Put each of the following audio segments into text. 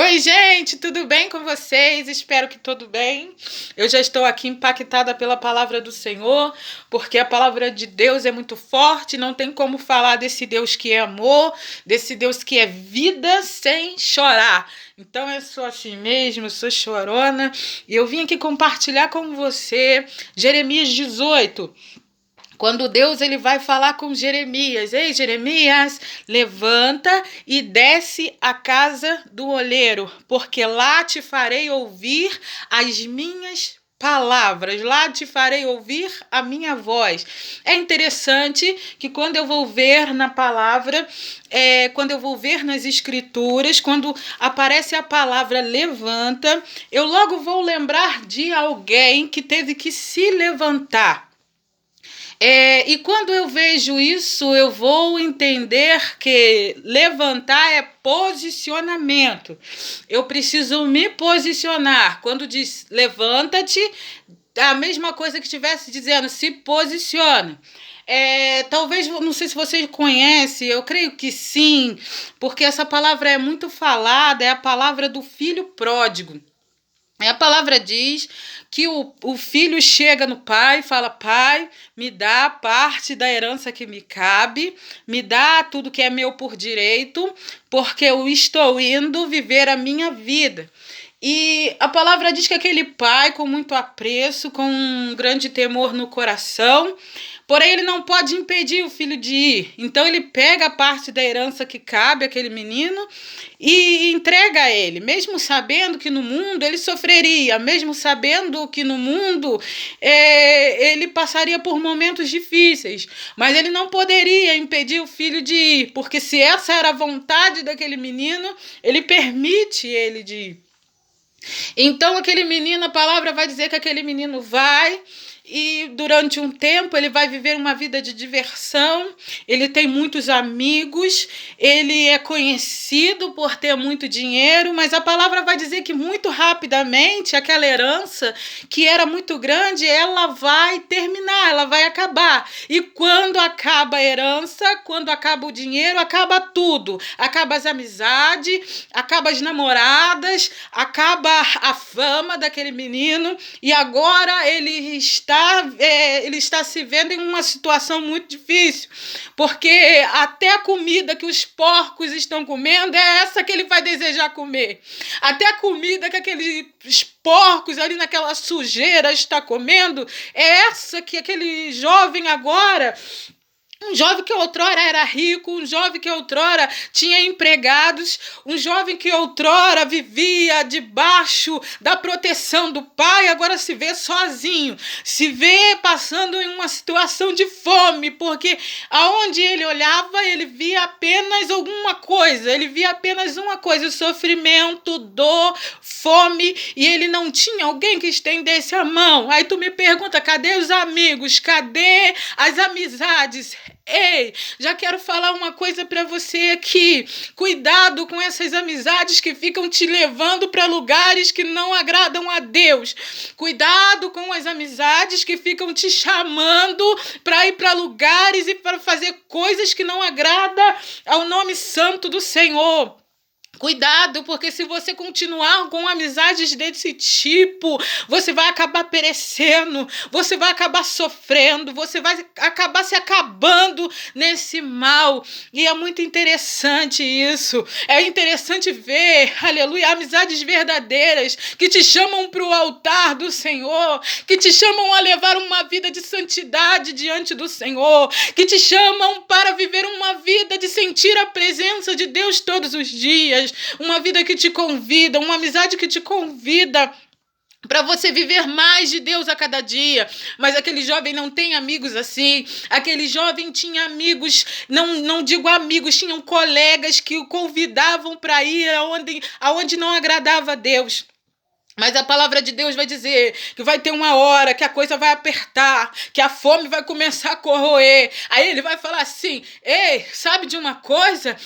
Oi, gente, tudo bem com vocês? Espero que tudo bem. Eu já estou aqui impactada pela palavra do Senhor, porque a palavra de Deus é muito forte, não tem como falar desse Deus que é amor, desse Deus que é vida sem chorar. Então eu sou assim mesmo, eu sou chorona, e eu vim aqui compartilhar com você Jeremias 18. Quando Deus ele vai falar com Jeremias, ei Jeremias, levanta e desce à casa do oleiro, porque lá te farei ouvir as minhas palavras, lá te farei ouvir a minha voz. É interessante que quando eu vou ver na palavra, quando eu vou ver nas escrituras, quando aparece a palavra levanta, eu logo vou lembrar de alguém que teve que se levantar. E quando eu vejo isso, eu vou entender que levantar é posicionamento. Eu preciso me posicionar. Quando diz levanta-te, é a mesma coisa que estivesse dizendo se posiciona. Talvez, não sei se vocês conhecem, eu creio que sim, porque essa palavra é muito falada, é a palavra do filho pródigo. A palavra diz que o filho chega no pai e fala: Pai, me dá parte da herança que me cabe, me dá tudo que é meu por direito, porque eu estou indo viver a minha vida. E a palavra diz que aquele pai, com muito apreço, com um grande temor no coração, porém ele não pode impedir o filho de ir. Então ele pega a parte da herança que cabe àquele menino e entrega a ele, mesmo sabendo que no mundo ele sofreria, mesmo sabendo que no mundo ele passaria por momentos difíceis, mas ele não poderia impedir o filho de ir, porque se essa era a vontade daquele menino, ele permite ele de ir. Então aquele menino, a palavra vai dizer que aquele menino vai e durante um tempo ele vai viver uma vida de diversão, ele tem muitos amigos, ele é conhecido por ter muito dinheiro, mas a palavra vai dizer que muito rapidamente aquela herança, que era muito grande, ela vai terminar, ela vai acabar. E quando acaba a herança, quando acaba o dinheiro, acaba tudo. Acaba as amizades, acaba as namoradas, acaba a fama daquele menino e agora ele está se vendo em uma situação muito difícil, porque até a comida que os porcos estão comendo é essa que ele vai desejar comer. Até a comida que aqueles porcos ali naquela sujeira está comendo é essa que aquele jovem agora... Um jovem que outrora era rico, um jovem que outrora tinha empregados, um jovem que outrora vivia debaixo da proteção do pai, agora se vê sozinho, se vê passando em uma situação de fome, porque aonde ele olhava, ele via apenas alguma coisa, ele via apenas uma coisa, o sofrimento, dor, fome, e ele não tinha alguém que estendesse a mão. Aí tu me pergunta, cadê os amigos? Cadê as amizades? Ei, já quero falar uma coisa para você aqui. Cuidado com essas amizades que ficam te levando para lugares que não agradam a Deus. Cuidado com as amizades que ficam te chamando para ir para lugares e para fazer coisas que não agradam ao nome santo do Senhor. Cuidado, porque se você continuar com amizades desse tipo, você vai acabar perecendo, você vai acabar sofrendo, você vai acabar se acabando nesse mal. E é muito interessante isso. É interessante ver, aleluia, amizades verdadeiras que te chamam para o altar do Senhor, que te chamam a levar uma vida de santidade diante do Senhor, que te chamam para viver uma vida de sentir a presença de Deus todos os dias. Uma vida que te convida, uma amizade que te convida para você viver mais de Deus a cada dia. Mas aquele jovem não tem amigos assim. Aquele jovem tinha amigos, não digo amigos, tinham colegas que o convidavam para ir aonde não agradava a Deus. Mas a palavra de Deus vai dizer que vai ter uma hora que a coisa vai apertar, que a fome vai começar a corroer. Aí ele vai falar assim: ei, sabe de uma coisa?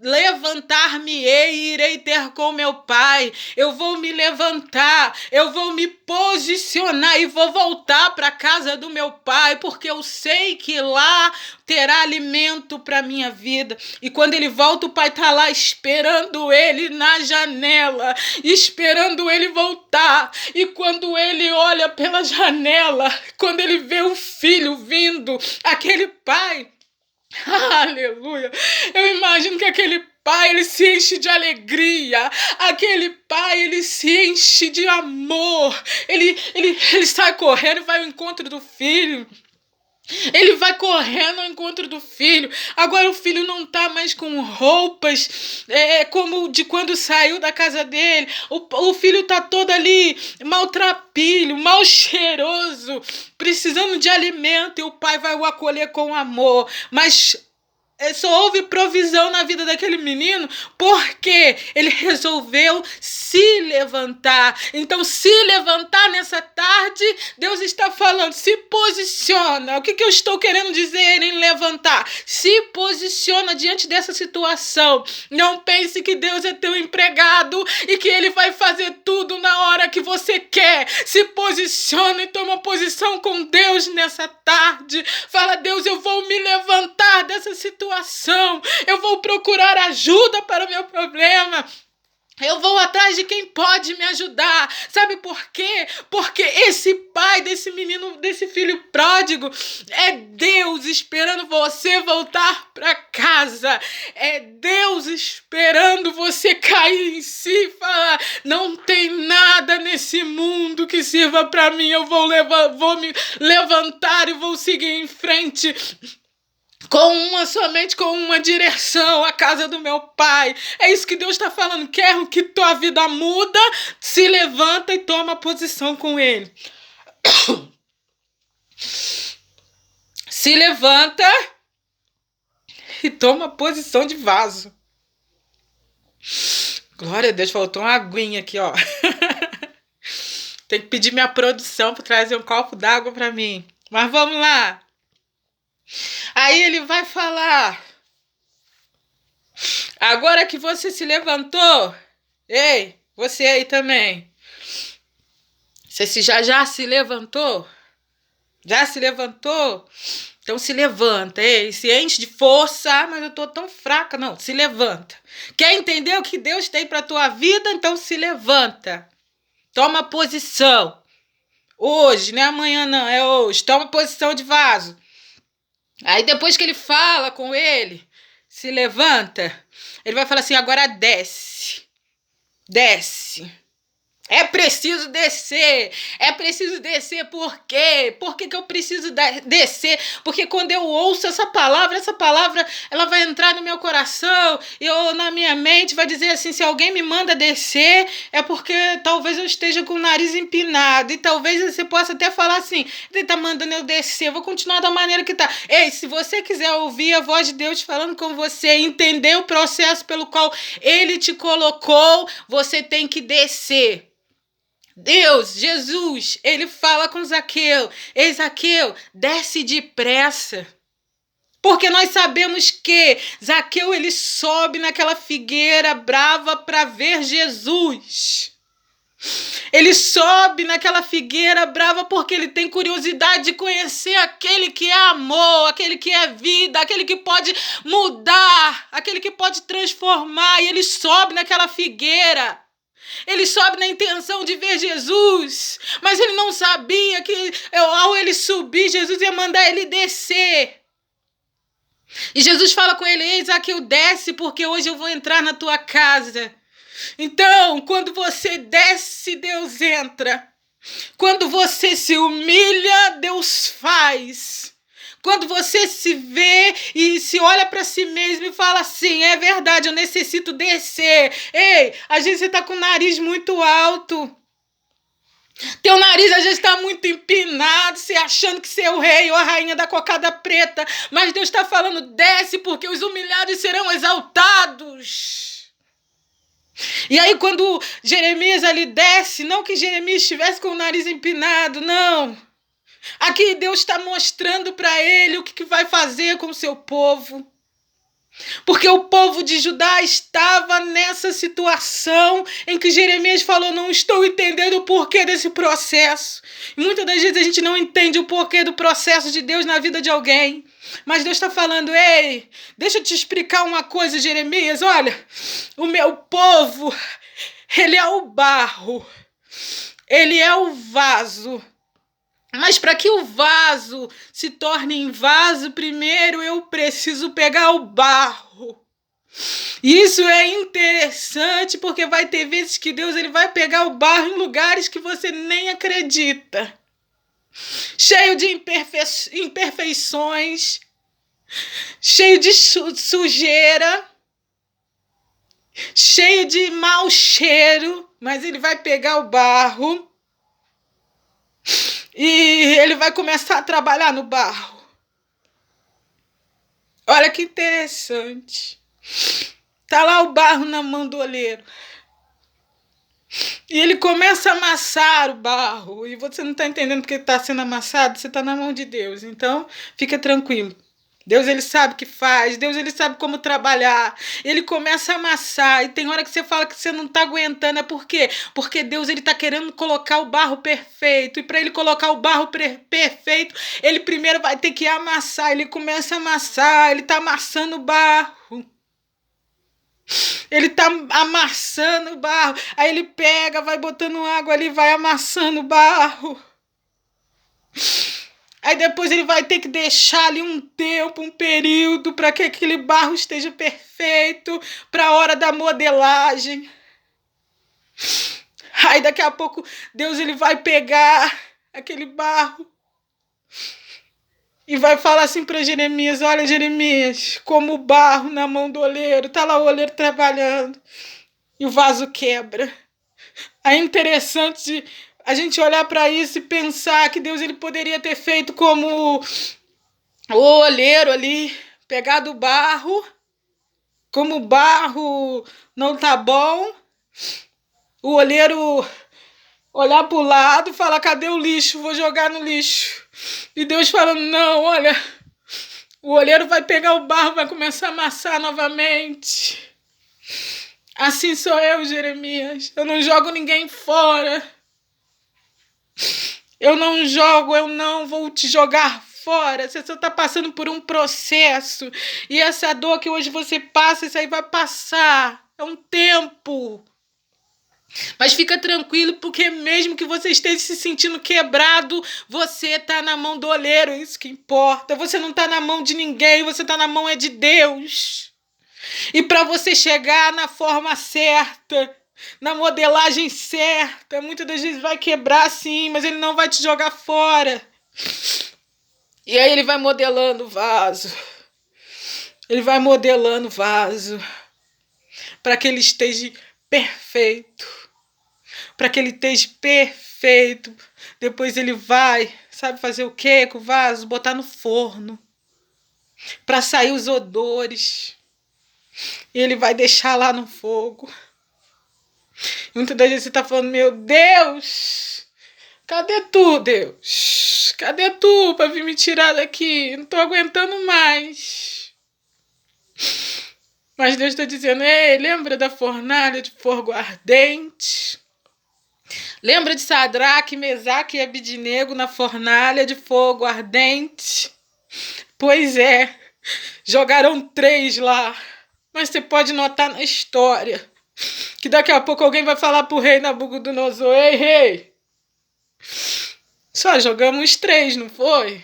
Levantar-me-ei e irei irei ter com meu pai. Eu vou me levantar, eu vou me posicionar e vou voltar para a casa do meu pai, porque eu sei que lá terá alimento para minha vida. E quando ele volta, o pai está lá esperando ele na janela, esperando ele voltar. E quando ele olha pela janela, quando ele vê o filho vindo, aquele pai, aleluia, eu imagino que aquele pai, ele se enche de alegria, aquele pai, ele se enche de amor, ele sai correndo e vai ao encontro do filho. Ele vai correndo ao encontro do filho. Agora o filho não está mais com roupas como de quando saiu da casa dele. O filho está todo ali maltrapilho, mal cheiroso, precisando de alimento, e o pai vai o acolher com amor. Mas só houve provisão na vida daquele menino porque ele resolveu se levantar. Então, se levantar nessa tarde, Deus está falando, se posiciona. O que eu estou querendo dizer em levantar? Se posiciona diante dessa situação. Não pense que Deus é teu empregado e que ele vai fazer tudo na hora que você quer. Se posiciona e toma posição com Deus nessa tarde. Fala, Deus, eu vou me levantar dessa situação. Eu vou procurar ajuda para o meu problema. Eu vou atrás de quem pode me ajudar. Sabe por quê? Porque esse pai desse menino, desse filho pródigo, é Deus esperando você voltar para casa. É Deus esperando você cair em si e falar, não tem nada nesse mundo que sirva para mim. Eu vou me levantar e vou seguir em frente. Somente com uma direção, a casa do meu pai. É isso que Deus está falando. Quero que tua vida muda, se levanta e toma posição com ele. Se levanta e toma posição de vaso. Glória a Deus, faltou uma aguinha aqui, ó. Tem que pedir minha produção para trazer um copo d'água para mim. Mas vamos lá. Aí ele vai falar, agora que você se levantou, ei, você aí também, você já se levantou? Já se levantou? Então se levanta, ei, se enche de força, mas eu tô tão fraca, não, se levanta. Quer entender o que Deus tem para tua vida? Então se levanta, toma posição, hoje, não é amanhã não, é hoje, toma posição de vaso. Aí depois que ele fala com ele, se levanta, ele vai falar assim, agora desce, desce. É preciso descer por quê? Por que eu preciso descer? Porque quando eu ouço essa palavra ela vai entrar no meu coração e na minha mente vai dizer assim, se alguém me manda descer é porque talvez eu esteja com o nariz empinado e talvez você possa até falar assim, ele tá mandando eu descer, eu vou continuar da maneira que tá. Ei, se você quiser ouvir a voz de Deus falando com você, entender o processo pelo qual ele te colocou, você tem que descer. Deus, Jesus, ele fala com Zaqueu, ei Zaqueu, desce depressa, porque nós sabemos que Zaqueu, ele sobe naquela figueira brava para ver Jesus. Ele sobe naquela figueira brava porque ele tem curiosidade de conhecer aquele que é amor, aquele que é vida, aquele que pode mudar, aquele que pode transformar, e ele sobe naquela figueira. Ele sobe na intenção de ver Jesus, mas ele não sabia que ao ele subir, Jesus ia mandar ele descer. E Jesus fala com ele, ei, Zaqueu, desce, porque hoje eu vou entrar na tua casa. Então, quando você desce, Deus entra. Quando você se humilha, Deus faz. Quando você se vê e se olha para si mesmo e fala assim, é verdade, eu necessito descer. Ei, às vezes você está com o nariz muito alto. Teu nariz às vezes está muito empinado, você achando que você é o rei ou a rainha da cocada preta. Mas Deus está falando, desce, porque os humilhados serão exaltados. E aí quando Jeremias ali desce, não que Jeremias estivesse com o nariz empinado, não. Aqui Deus está mostrando para ele o que vai fazer com o seu povo. Porque o povo de Judá estava nessa situação em que Jeremias falou: não estou entendendo o porquê desse processo. E muitas das vezes a gente não entende o porquê do processo de Deus na vida de alguém. Mas Deus está falando: ei, deixa eu te explicar uma coisa, Jeremias. Olha, o meu povo, ele é o barro, ele é o vaso. Mas para que o vaso se torne em vaso, primeiro eu preciso pegar o barro. E isso é interessante porque vai ter vezes que Deus ele vai pegar o barro em lugares que você nem acredita. Cheio de imperfeições, cheio de sujeira, cheio de mau cheiro, mas ele vai pegar o barro e ele vai começar a trabalhar no barro. Olha que interessante. Tá lá o barro na mão do oleiro. E ele começa a amassar o barro. E você não está entendendo porque está sendo amassado. Você está na mão de Deus. Então, fica tranquilo. Deus, ele sabe o que faz. Deus, ele sabe como trabalhar. Ele começa a amassar. E tem hora que você fala que você não está aguentando. É por quê? Porque Deus, ele está querendo colocar o barro perfeito. E para ele colocar o barro perfeito, ele primeiro vai ter que amassar. Ele começa a amassar. Ele está amassando o barro. Ele tá amassando o barro. Aí ele pega, vai botando água ali, vai amassando o barro. Aí depois ele vai ter que deixar ali um tempo, um período, para que aquele barro esteja perfeito, para a hora da modelagem. Aí daqui a pouco Deus ele vai pegar aquele barro e vai falar assim para Jeremias: olha, Jeremias, como o barro na mão do oleiro, tá lá o oleiro trabalhando e o vaso quebra. É interessante a gente olhar para isso e pensar que Deus ele poderia ter feito como o oleiro ali, pegado o barro, como o barro não tá bom, o oleiro olhar para o lado e falar: cadê o lixo? Vou jogar no lixo. E Deus falando: não, olha, o oleiro vai pegar o barro, vai começar a amassar novamente. Assim sou eu, Jeremias. Eu não jogo ninguém fora. Eu não vou te jogar fora. Você só está passando por um processo. E essa dor que hoje você passa, isso aí vai passar. É um tempo. Mas fica tranquilo, porque mesmo que você esteja se sentindo quebrado, você está na mão do oleiro, isso que importa. Você não está na mão de ninguém, você está na mão de Deus. E para você chegar na forma certa, na modelagem certa, muitas das vezes vai quebrar sim, mas ele não vai te jogar fora. E aí ele vai modelando o vaso. Ele vai modelando o vaso para que ele esteja perfeito. Para que ele esteja perfeito. Depois ele vai, sabe fazer o quê com o vaso? Botar no forno. Para sair os odores. E ele vai deixar lá no fogo. E muitas das vezes você está falando: meu Deus, cadê tu, Deus? Cadê tu para vir me tirar daqui? Não estou aguentando mais. Mas Deus está dizendo: ei, lembra da fornalha de fogo ardente? Lembra de Sadraque, Mesaque e Abidnego na fornalha de fogo ardente? Pois é, jogaram 3 lá. Mas você pode notar na história que daqui a pouco alguém vai falar pro rei Nabucodonosor: ei, rei, só jogamos 3, não foi?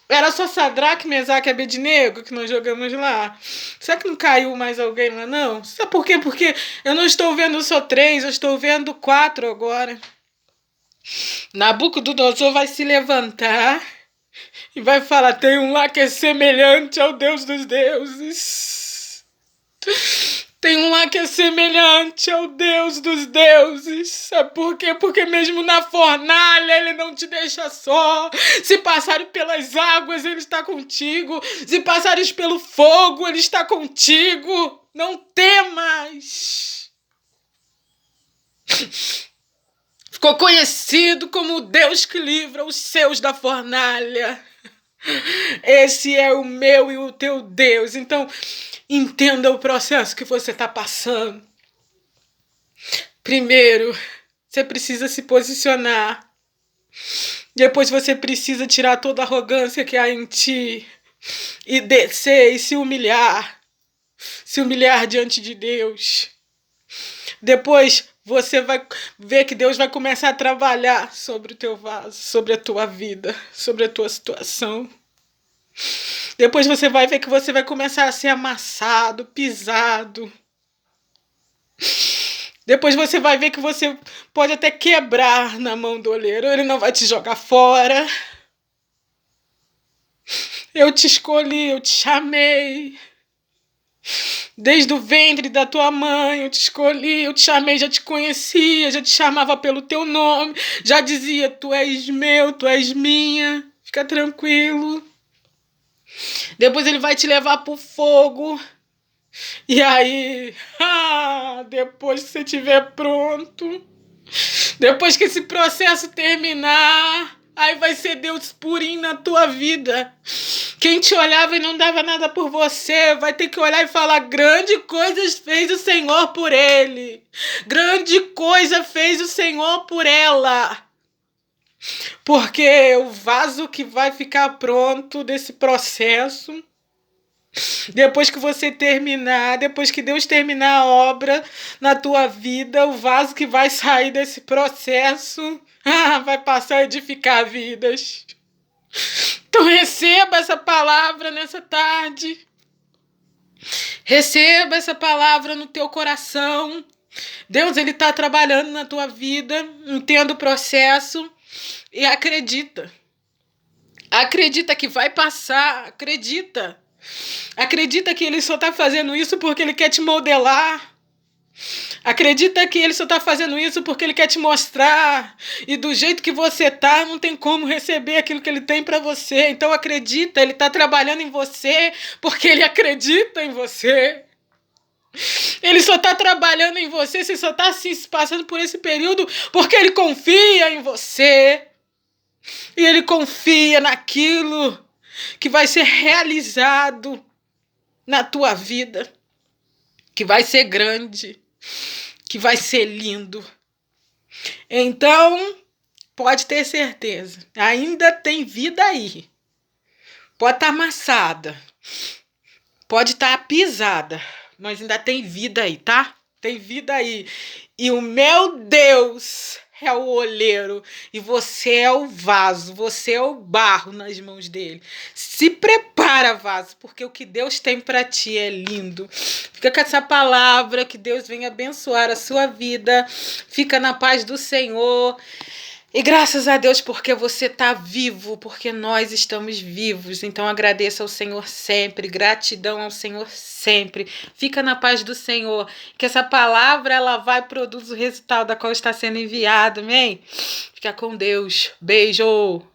Era só Sadraque, Mesaque e Abednego que nós jogamos lá. Será que não caiu mais alguém lá, não? Sabe por quê? Porque eu não estou vendo só 3, eu estou vendo 4 agora. Nabucodonosor vai se levantar e vai falar: tem um lá que é semelhante ao Deus dos deuses. Tem um lá que é semelhante ao Deus dos deuses. Sabe por quê? Porque mesmo na fornalha ele não te deixa só. Se passares pelas águas, ele está contigo. Se passares pelo fogo, ele está contigo. Não temas. Ficou conhecido como o Deus que livra os seus da fornalha. Esse é o meu e o teu Deus. Então, entenda o processo que você está passando. Primeiro, você precisa se posicionar. Depois você precisa tirar toda a arrogância que há em ti e descer e se humilhar diante de Deus. Depois você vai ver que Deus vai começar a trabalhar sobre o teu vaso, sobre a tua vida, sobre a tua situação. Depois você vai ver que você vai começar a ser amassado, pisado. Depois você vai ver que você pode até quebrar na mão do oleiro. Ele não vai te jogar fora. Eu te escolhi, eu te chamei. Desde o ventre da tua mãe eu te escolhi, eu te chamei, já te conhecia, já te chamava pelo teu nome, já dizia, tu és meu, tu és minha, fica tranquilo. Depois ele vai te levar pro fogo. E aí, depois que você estiver pronto, depois que esse processo terminar, aí vai ser Deus purinho na tua vida. Quem te olhava e não dava nada por você, vai ter que olhar e falar, grande coisa fez o Senhor por ele. Grande coisa fez o Senhor por ela. Porque o vaso que vai ficar pronto desse processo, depois que você terminar, depois que Deus terminar a obra na tua vida, o vaso que vai sair desse processo, vai passar a edificar vidas. Então receba essa palavra nessa tarde. Receba essa palavra no teu coração. Deus, ele está trabalhando na tua vida, entenda o processo e acredita. Acredita que vai passar, acredita. Acredita que ele só está fazendo isso porque ele quer te modelar. Acredita que ele só está fazendo isso porque ele quer te mostrar. E do jeito que você tá, não tem como receber aquilo que ele tem para você. Então acredita, ele está trabalhando em você porque ele acredita em você. Ele só está trabalhando em você, você só está se passando por esse período porque ele confia em você. E ele confia naquilo que vai ser realizado na tua vida, que vai ser grande, que vai ser lindo. Então, pode ter certeza, ainda tem vida aí. Pode estar amassada, pode estar pisada, mas ainda tem vida aí, tá? Tem vida aí. E o meu Deus é o oleiro e você é o vaso, você é o barro nas mãos dele. Se prepara, vaso, porque o que Deus tem para ti é lindo. Fica com essa palavra, que Deus venha abençoar a sua vida. Fica na paz do Senhor. E graças a Deus porque você está vivo, porque nós estamos vivos. Então agradeça ao Senhor sempre, gratidão ao Senhor sempre. Fica na paz do Senhor, que essa palavra ela vai produzir o resultado da qual está sendo enviada, amém? Fica com Deus. Beijo!